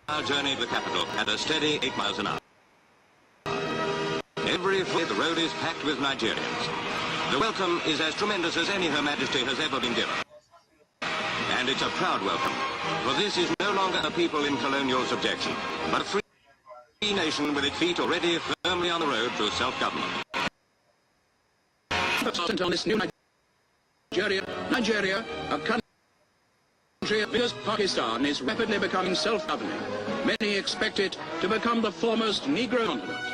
journey to the capital at a steady 8 miles an hour. Every day the road is packed with Nigerians. The welcome is as tremendous as any Her Majesty has ever been given. And it's a proud welcome, for this is no longer a people in colonial subjection, but a free nation with its feet already firmly on the road to self-government. On this new Nigeria, a country as Pakistan, is rapidly becoming self-governing. Many expect it to become the foremost Negro continent.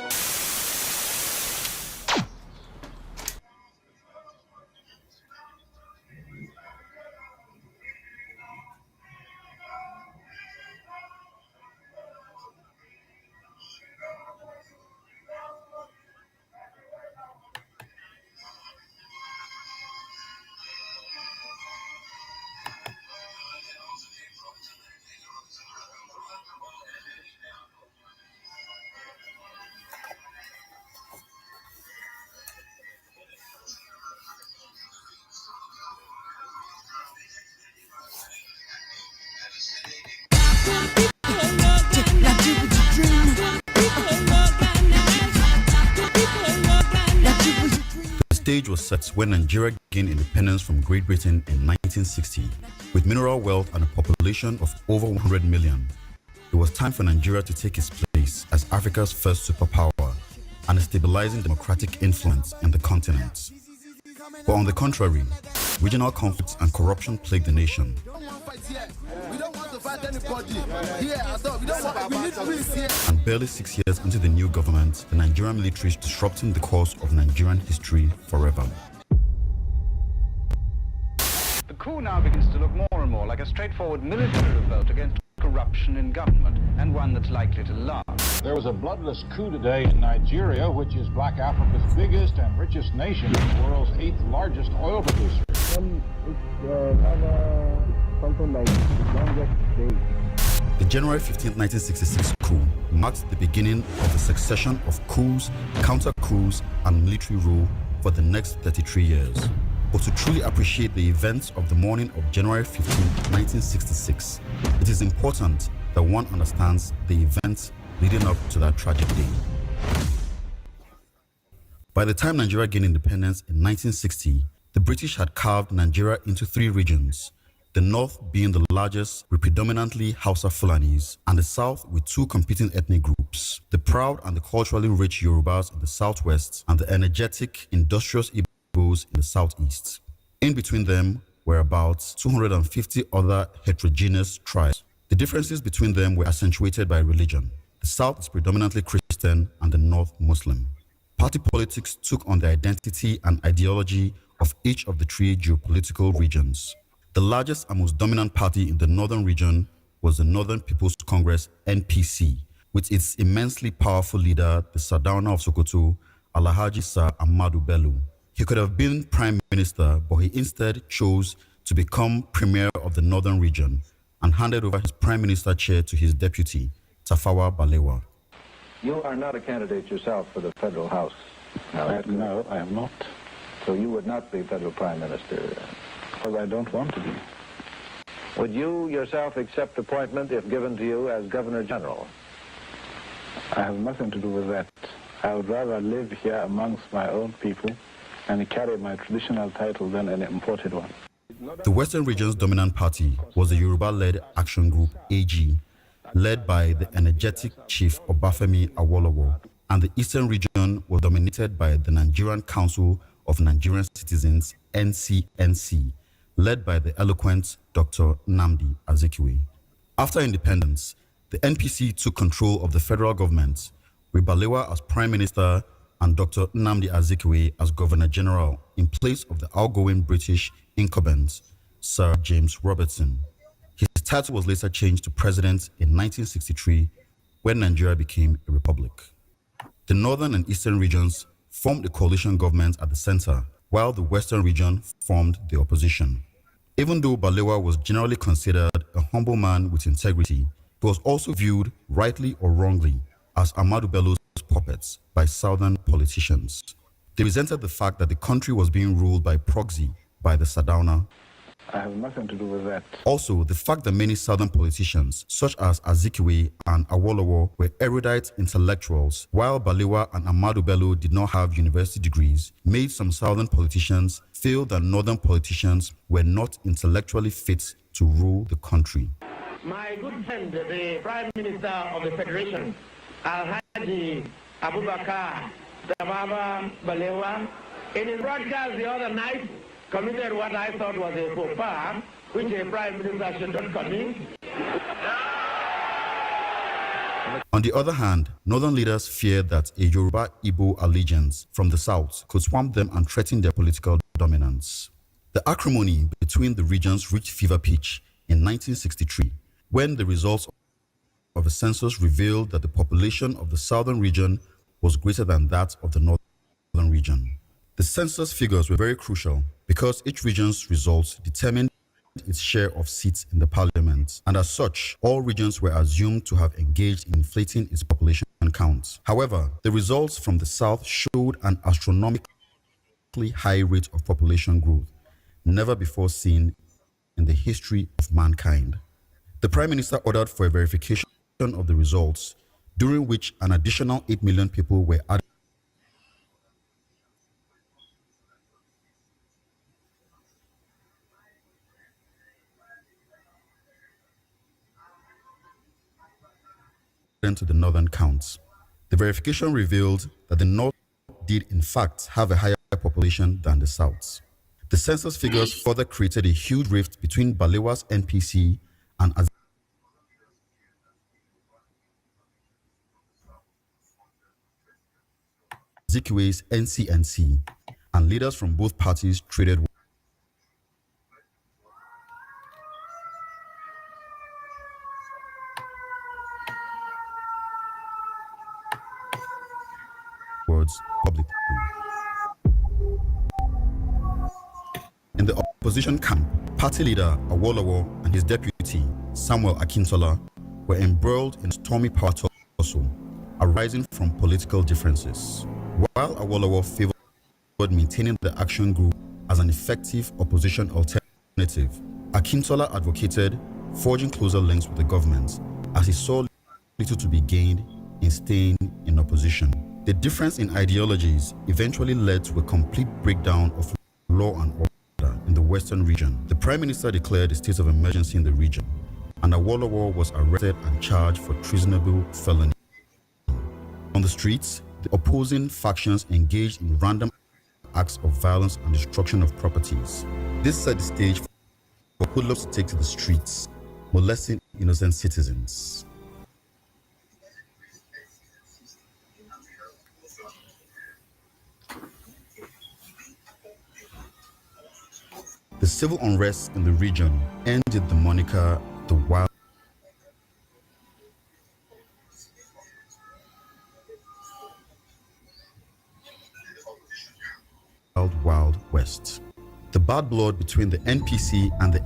The stage was set when Nigeria gained independence from Great Britain in 1960. With mineral wealth and a population of over 100 million, it was time for Nigeria to take its place as Africa's first superpower and a stabilizing democratic influence in the continent. But on the contrary, regional conflicts and corruption plagued the nation. And barely 6 years into the new government, the Nigerian military is disrupting the course of Nigerian history forever. The coup now begins to look more and more like a straightforward military revolt against corruption in government, and one that's likely to last. There was a bloodless coup today in Nigeria, which is Black Africa's biggest and richest nation, the world's 8th largest oil producer. The January 15, 1966 coup marked the beginning of the succession of coups, counter-coups, and military rule for the next 33 years. But to truly appreciate the events of the morning of January 15, 1966, it is important that one understands the events leading up to that tragic day. By the time Nigeria gained independence in 1960, the British had carved Nigeria into 3 regions, the north being the largest with predominantly Hausa Fulanis, and the south with 2 competing ethnic groups, the proud and the culturally rich Yorubas in the southwest and the energetic, industrious Igbos in the southeast. In between them were about 250 other heterogeneous tribes. The differences between them were accentuated by religion. The south is predominantly Christian and the north Muslim. Party politics took on the identity and ideology of each of the 3 geopolitical regions. The largest and most dominant party in the northern region was the Northern People's Congress (NPC), with its immensely powerful leader, the Sardauna of Sokoto, Alhaji Sir Ahmadu Bello. He could have been prime minister, but he instead chose to become premier of the northern region and handed over his prime minister chair to his deputy, Tafawa Balewa. You are not a candidate yourself for the federal house. No, I am not. So you would not be federal prime minister? Because I don't want to be. Would you yourself accept appointment if given to you as Governor General? I have nothing to do with that. I would rather live here amongst my own people and carry my traditional title than an imported one. The Western region's dominant party was the Yoruba-led Action Group AG, led by the energetic Chief Obafemi Awolowo, and the Eastern region was dominated by the Nigerian Council of Nigerian Citizens, NCNC, led by the eloquent Dr. Nnamdi Azikiwe. After independence, the NPC took control of the federal government, with Balewa as Prime Minister and Dr. Nnamdi Azikiwe as Governor General in place of the outgoing British incumbent, Sir James Robertson. His title was later changed to President in 1963 when Nigeria became a republic. The northern and eastern regions formed a coalition government at the center, while the western region formed the opposition. Even though Balewa was generally considered a humble man with integrity, he was also viewed, rightly or wrongly, as Ahmadu Bello's puppets by southern politicians. They resented the fact that the country was being ruled by proxy by the Sardauna. I have nothing to do with that. Also, the fact that many southern politicians, such as Azikiwe and Awolowo, were erudite intellectuals, while Balewa and Ahmadu Bello did not have university degrees, made some southern politicians feel that northern politicians were not intellectually fit to rule the country. My good friend, the Prime Minister of the Federation, Alhaji Abubakar Tamama Balewa, in his broadcast the other night, committed what I thought was a faux pas, which a Prime Minister should not commit. On the other hand, northern leaders feared that a Yoruba-Igbo allegiance from the south could swamp them and threaten their political dominance. The acrimony between the regions reached fever pitch in 1963, when the results of a census revealed that the population of the southern region was greater than that of the northern region. The census figures were very crucial because each region's results determined its share of seats in the parliament, and as such, all regions were assumed to have engaged in inflating its population count. However, the results from the south showed an astronomically high rate of population growth, never before seen in the history of mankind. The Prime Minister ordered for a verification of the results, during which an additional 8 million people were added to the northern counts. The verification revealed that the north did in fact have a higher population than the south. The census figures further created a huge rift between Balewa's NPC and Azikiwe's NCNC, and leaders from both parties traded words publicly. In the opposition camp, party leader Awolowo and his deputy Samuel Akintola were embroiled in a stormy power tussle arising from political differences. While Awolowo favored maintaining the action group as an effective opposition alternative, Akintola advocated forging closer links with the government as he saw little to be gained in staying in opposition. The difference in ideologies eventually led to a complete breakdown of law and order in the western region. The Prime Minister declared a state of emergency in the region, and Awolowo was arrested and charged for treasonable felony. On the streets, the opposing factions engaged in random acts of violence and destruction of properties. This set the stage for hoodlums to take to the streets, molesting innocent citizens. The civil unrest in the region ended the moniker the Wild West. The bad blood between the NPC and the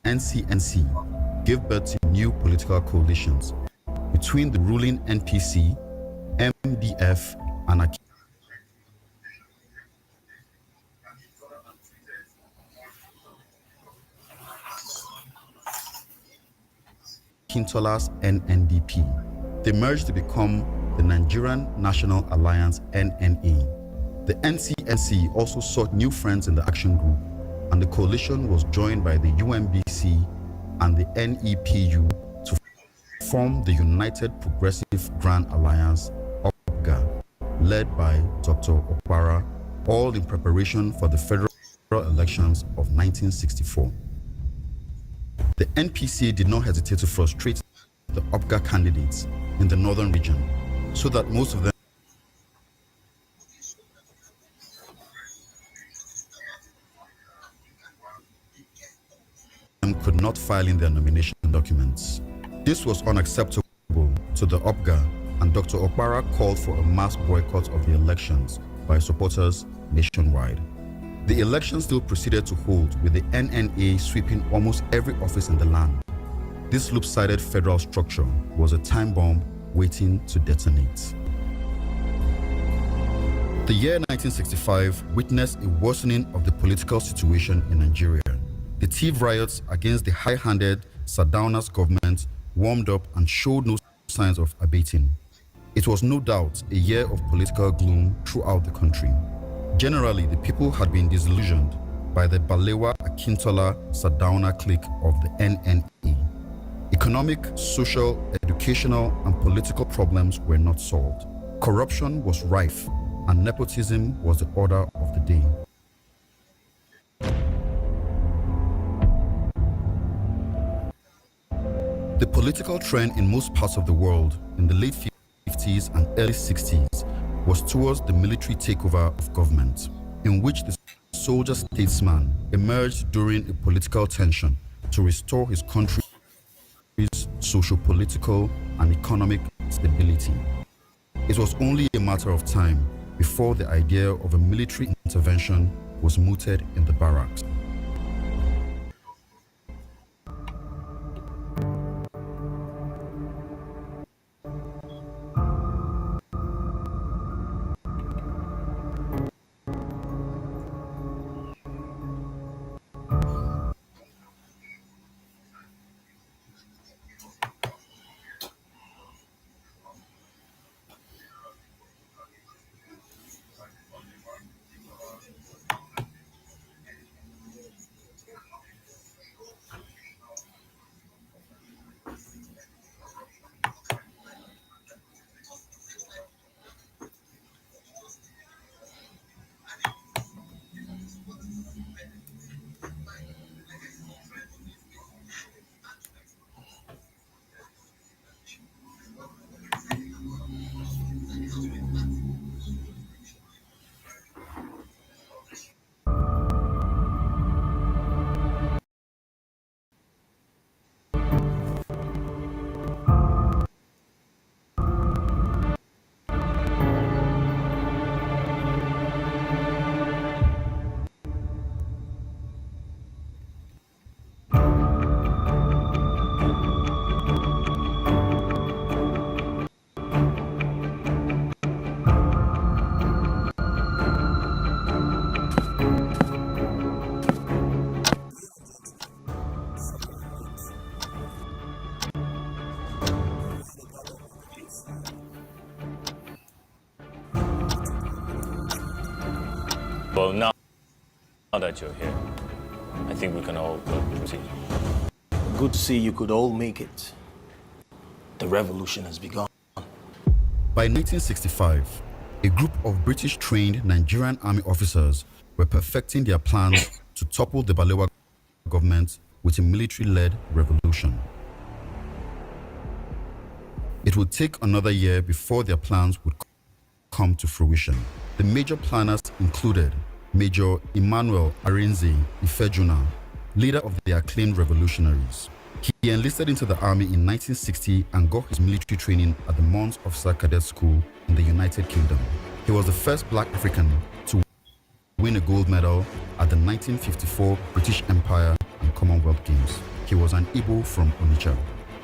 NCNC gave birth to new political coalitions between the ruling NPC, MDF, and Akintola's NNDP. They merged to become the Nigerian National Alliance NNA. The NCNC also sought new friends in the action group, and the coalition was joined by the UMBC and the NEPU to form the United Progressive Grand Alliance, UPGA, led by Dr. Okpara, all in preparation for the federal elections of 1964. The NPC did not hesitate to frustrate the UPGA candidates in the northern region, so that most of them could not file in their nomination documents. This was unacceptable to the UPGA, and Dr. Okpara called for a mass boycott of the elections by supporters nationwide. The election still proceeded to hold, with the NNA sweeping almost every office in the land. This loop-sided federal structure was a time bomb waiting to detonate. The year 1965 witnessed a worsening of the political situation in Nigeria. The thief riots against the high-handed Sardauna's government warmed up and showed no signs of abating. It was no doubt a year of political gloom throughout the country. Generally, the people had been disillusioned by the Balewa Akintola Sardauna clique of the NNA. Economic, social, educational, and political problems were not solved. Corruption was rife, and nepotism was the order of the day. The political trend in most parts of the world in the late 50s and early 60s was towards the military takeover of government, in which the soldier statesman emerged during a political tension to restore his country's socio-political and economic stability. It was only a matter of time before the idea of a military intervention was mooted in the barracks. Well, now that you're here, I think we can all proceed. Good to see you could all make it. The revolution has begun. By 1965, a group of British-trained Nigerian army officers were perfecting their plans to topple the Balewa government with a military-led revolution. It would take another year before their plans would come to fruition. The major planners included Major Emmanuel Arinze Ifejuna, leader of the acclaimed revolutionaries. He enlisted into the army in 1960 and got his military training at the Mons Officer Cadet School in the United Kingdom. He was the first black African to win a gold medal at the 1954 British Empire and Commonwealth Games. He was an Igbo from Onitsha.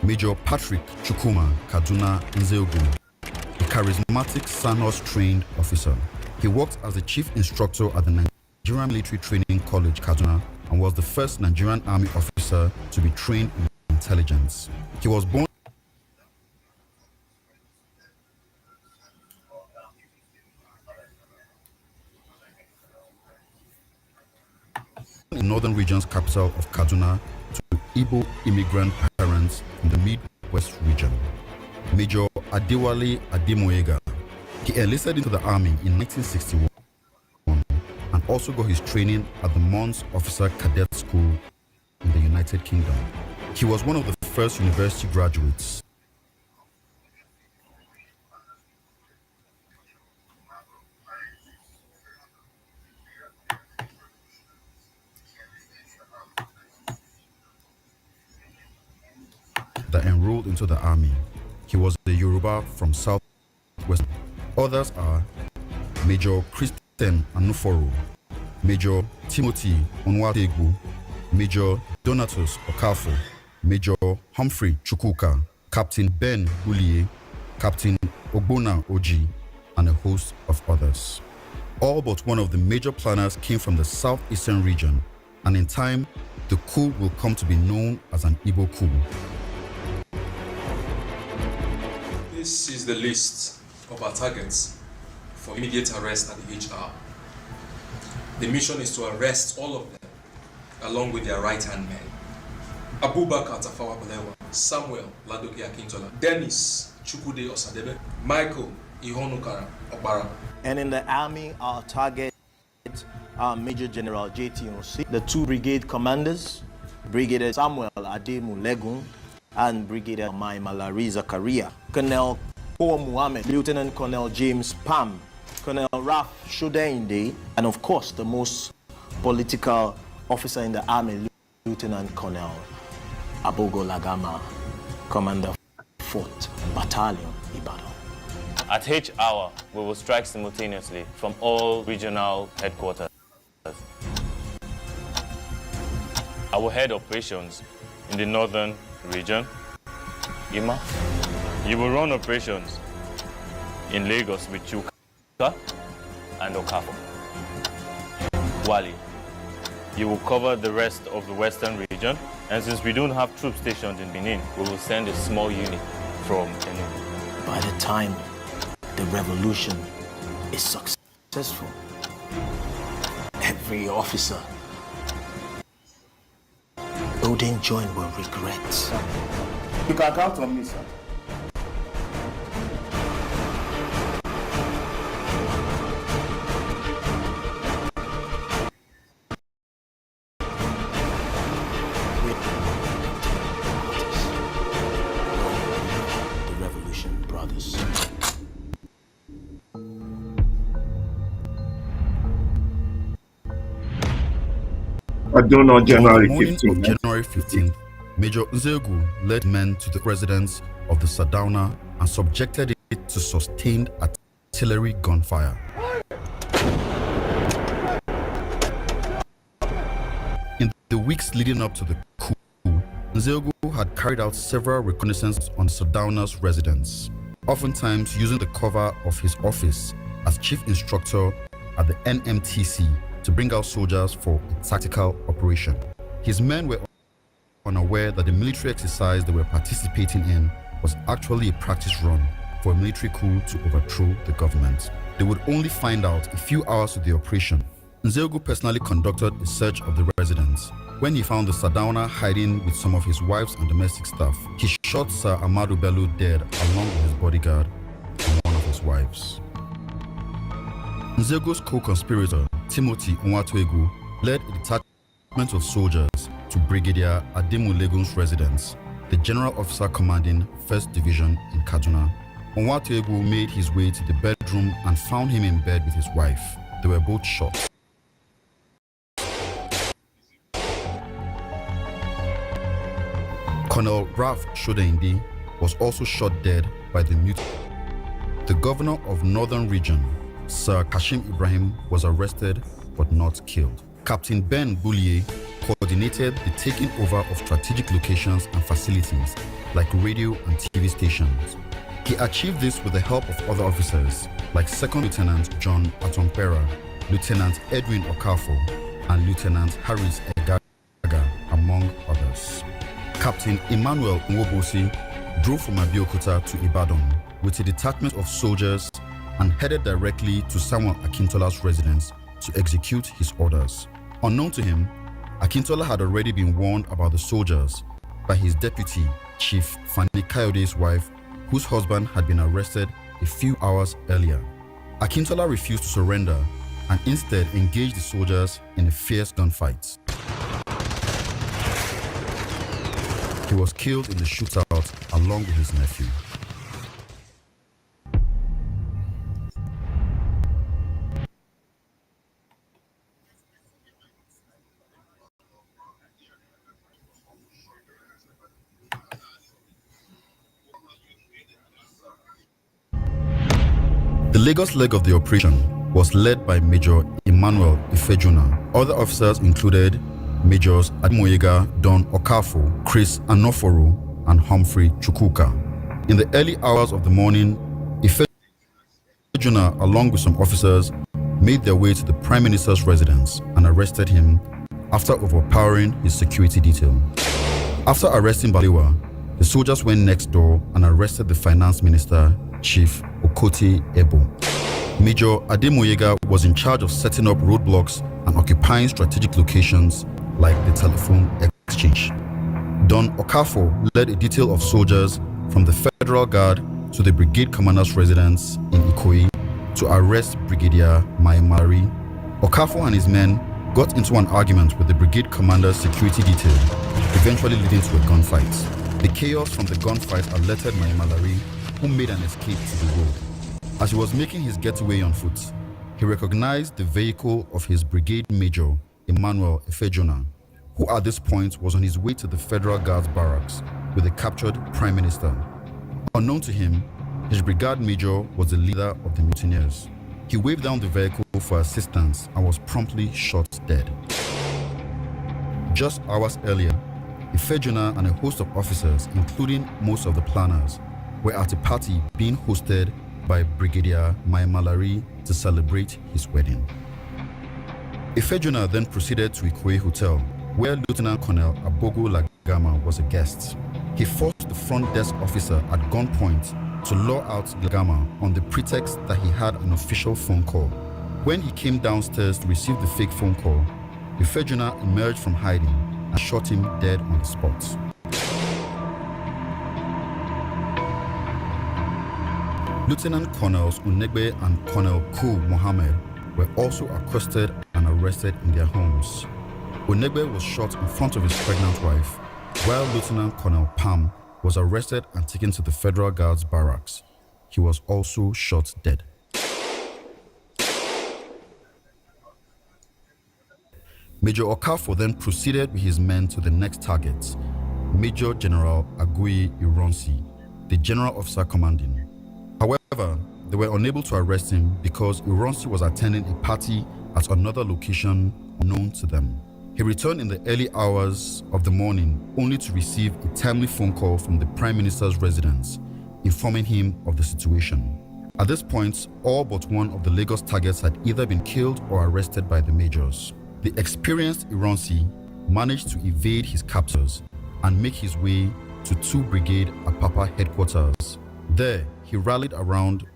Major Patrick Chukwuma Kaduna Nzeogu, a charismatic Sane Horse-trained officer. He worked as the chief instructor at the Nigerian Military Training College, Kaduna, and was the first Nigerian Army officer to be trained in intelligence. He was born in northern region's capital of Kaduna to Igbo immigrant parents in the Midwest region. Major Adewale Ademoyega. He enlisted into the army in 1961 and also got his training at the Mons Officer Cadet School in the United Kingdom. He was one of the first university graduates that enrolled into the army. He was a Yoruba from Southwest. Others are Major Christian Anuforo, Major Timothy Onwategbu, Major Donatus Okafo, Major Humphrey Chukwuka, Captain Ben Ulie, Captain Ogbona Oji, and a host of others. All but one of the major planners came from the southeastern region, and in time, the coup will come to be known as an Igbo coup. This is the list of our targets for immediate arrest at the HR. The mission is to arrest all of them, along with their right-hand men. Abubakar Tafawa Balewa, Samuel Ladoke Akintola, Dennis Chukwude Osadebe, Michael Ihonukara Obara. And in the army, our target are Major General J.T. Osi, the 2 brigade commanders, Brigadier Samuel Ademu Legun, and Brigadier Mai Malari Zakaria, Colonel Paul Muhammad, Lieutenant Colonel James Pam, Colonel Raf Shodeinde, and of course the most political officer in the army, Lieutenant Colonel Abogo Lagama, Commander 4th Battalion, Ibadan. At H hour, we will strike simultaneously from all regional headquarters. I will head operations in the northern region. Ima, you will run operations in Lagos with Chuka and Okafor. Wali, you will cover the rest of the western region, and since we don't have troops stationed in Benin, we will send a small unit from Enugu. By the time the revolution is successful, every officer who didn't join will regret. You can count on me, sir. The Revolution Brothers. I don't know, On the January morning 15th. of January 15th, Major Nzegu led men to the residence of the Sardauna and subjected it to sustained artillery gunfire. In the weeks leading up to the coup, Nzegu had carried out several reconnaissances on Sardauna's residence, oftentimes using the cover of his office as chief instructor at the NMTC to bring out soldiers for a tactical operation. His men were unaware that the military exercise they were participating in was actually a practice run for a military coup to overthrow the government. They would only find out a few hours into the operation. Nzegu personally conducted a search of the residence. When he found the Sardauna hiding with some of his wives and domestic staff, he shot Sir Amadou Bello dead along with his bodyguard and one of his wives. Nzegu's co-conspirator, Timothy Onwatuegu, led a detachment of soldiers to Brigadier Ademu Legun's residence, the general officer commanding 1st Division in Kaduna. Onwatuegu made his way to the bedroom and found him in bed with his wife. They were both shot. Colonel Raf Shodeinde was also shot dead by the mutiny. The governor of Northern Region, Sir Kashim Ibrahim, was arrested but not killed. Captain Ben Boulier coordinated the taking over of strategic locations and facilities like radio and TV stations. He achieved this with the help of other officers like Second Lieutenant John Atompera, Lieutenant Edwin Okafor, and Lieutenant Harris Egaga, among others. Captain Emmanuel Nwobosi drove from Abeokuta to Ibadan with a detachment of soldiers and headed directly to Samuel Akintola's residence to execute his orders. Unknown to him, Akintola had already been warned about the soldiers by his deputy, Chief Fani Kayode's wife, whose husband had been arrested a few hours earlier. Akintola refused to surrender and instead engaged the soldiers in a fierce gunfight. He was killed in the shootout along with his nephew. The Lagos leg of the operation was led by Major Emmanuel Ifejuna. Other officers included Majors Admoyega Don Okafor, Chris Anoforo, and Humphrey Chukwuka. In the early hours of the morning, Ifejuna, along with some officers, made their way to the Prime Minister's residence and arrested him after overpowering his security detail. After arresting Balewa, the soldiers went next door and arrested the finance minister, Chief Okote Ebo. Major Ademoyega was in charge of setting up roadblocks and occupying strategic locations like the telephone exchange. Don Okafor led a detail of soldiers from the Federal Guard to the brigade commander's residence in Ikoyi to arrest Brigadier Maimari. Okafor and his men got into an argument with the brigade commander's security detail, eventually leading to a gunfight. The chaos from the gunfight alerted Maimalari, who made an escape to the road. As he was making his getaway on foot, he recognized the vehicle of his brigade major, Emmanuel Efejona, who at this point was on his way to the Federal Guards barracks with the captured Prime Minister. Unknown to him, his brigade major was the leader of the mutineers. He waved down the vehicle for assistance and was promptly shot dead. Just hours earlier, Efejona and a host of officers, including most of the planners, were at a party being hosted by Brigadier Maimalari to celebrate his wedding. Efejona then proceeded to Ikoyi Hotel, where Lieutenant Colonel Abogo Lagama was a guest. He forced the front desk officer at gunpoint to lure out Lagama on the pretext that he had an official phone call. When he came downstairs to receive the fake phone call, Efejona emerged from hiding and shot him dead on the spot. Lieutenant Colonels Unegbe and Colonel Ku Mohammed were also accosted and arrested in their homes. Unegbe was shot in front of his pregnant wife, while Lieutenant Colonel Pam was arrested and taken to the Federal Guards barracks. He was also shot dead. Major Okafor then proceeded with his men to the next target, Major General Aguiyi Ironsi, the general officer commanding. However, they were unable to arrest him because Ironsi was attending a party at another location unknown to them. He returned in the early hours of the morning only to receive a timely phone call from the Prime Minister's residence, informing him of the situation. At this point, all but one of the Lagos targets had either been killed or arrested by the majors. The experienced Ironsi managed to evade his captors and make his way to 2 Brigade Apapa headquarters. There, he rallied around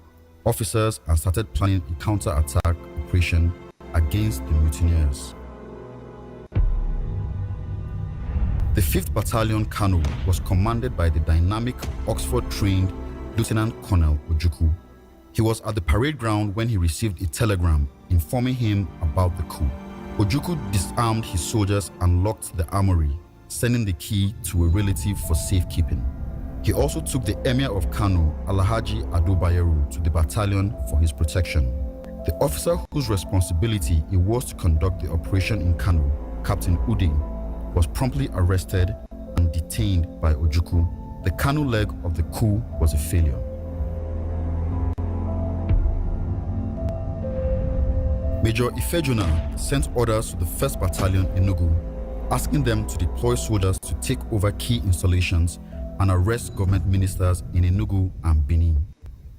officers and started planning a counter-attack operation against the mutineers. The 5th Battalion Kano was commanded by the dynamic Oxford-trained Lieutenant Colonel Ojukwu. He was at the parade ground when he received a telegram informing him about the coup. Ojukwu disarmed his soldiers and locked the armory, sending the key to a relative for safekeeping. He also took the Emir of Kano, Alhaji Ado Bayero, to the battalion for his protection. The officer whose responsibility it was to conduct the operation in Kano, Captain Ude, was promptly arrested and detained by Ojukwu. The Kano leg of the coup was a failure. Major Efejona sent orders to the 1st Battalion Enugu, asking them to deploy soldiers to take over key installations and arrest government ministers in Enugu and Benin.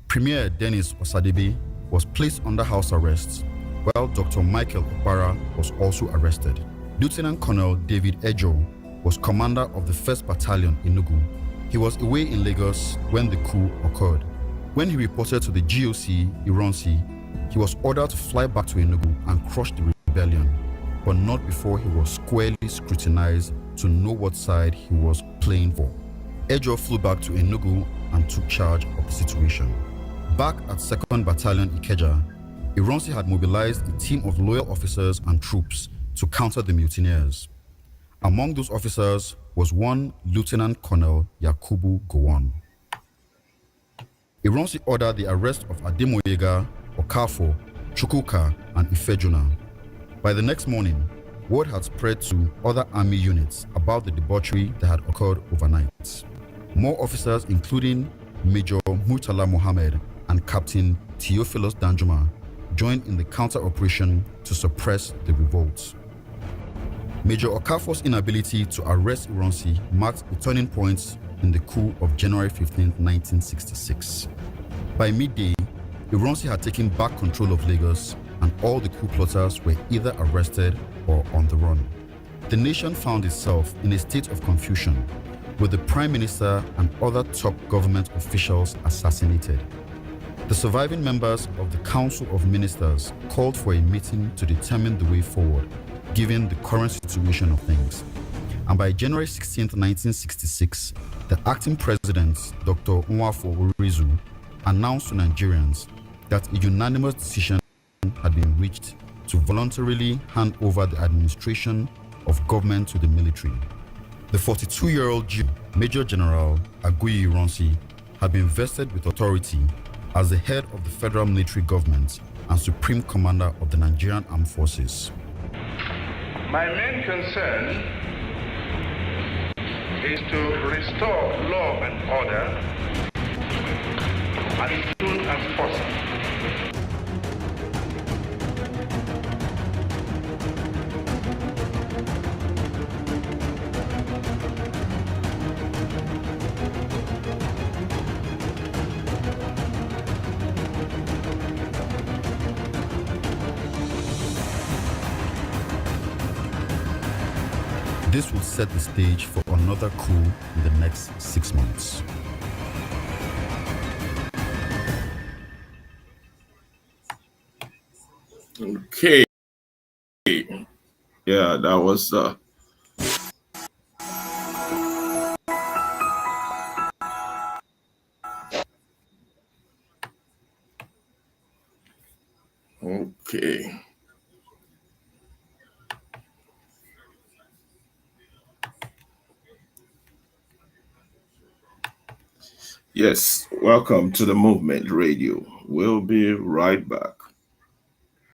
Premier Dennis Osadebe was placed under house arrest, while Dr. Michael Okpara was also arrested. Lieutenant Colonel David Ejo was commander of the 1st Battalion Enugu. He was away in Lagos when the coup occurred. When he reported to the GOC Ironsi, he was ordered to fly back to Enugu and crush the rebellion, but not before he was squarely scrutinized to know what side he was playing for. Ejo flew back to Enugu and took charge of the situation. Back at 2nd Battalion Ikeja, Ironsi had mobilized a team of loyal officers and troops to counter the mutineers. Among those officers was one Lieutenant Colonel Yakubu Gowon. Ironsi ordered the arrest of Ademoyega, Okafor, Chukwuka, and Efejona. By the next morning, word had spread to other army units about the debauchery that had occurred overnight. More officers, including Major Murtala Mohammed and Captain Theophilus Danjuma, joined in the counter-operation to suppress the revolt. Major Okafor's inability to arrest Ironsi marked a turning point in the coup of January 15, 1966. By midday, Ironsi had taken back control of Lagos and all the coup plotters were either arrested or on the run. The nation found itself in a state of confusion, with the Prime Minister and other top government officials assassinated. The surviving members of the Council of Ministers called for a meeting to determine the way forward, given the current situation of things. And by January 16, 1966, the acting president, Dr. Nwafo Orizu, announced to Nigerians that a unanimous decision had been reached to voluntarily hand over the administration of government to the military. The 42-year-old Jew, Major General Aguiyi Ironsi, had been vested with authority as the head of the federal military government and supreme commander of the Nigerian Armed Forces. My main concern is to restore law and order as soon as possible. This will set the stage for another coup in the next 6 months. Okay. Yeah, that was okay. Yes, welcome to the Movement Radio. We'll be right back.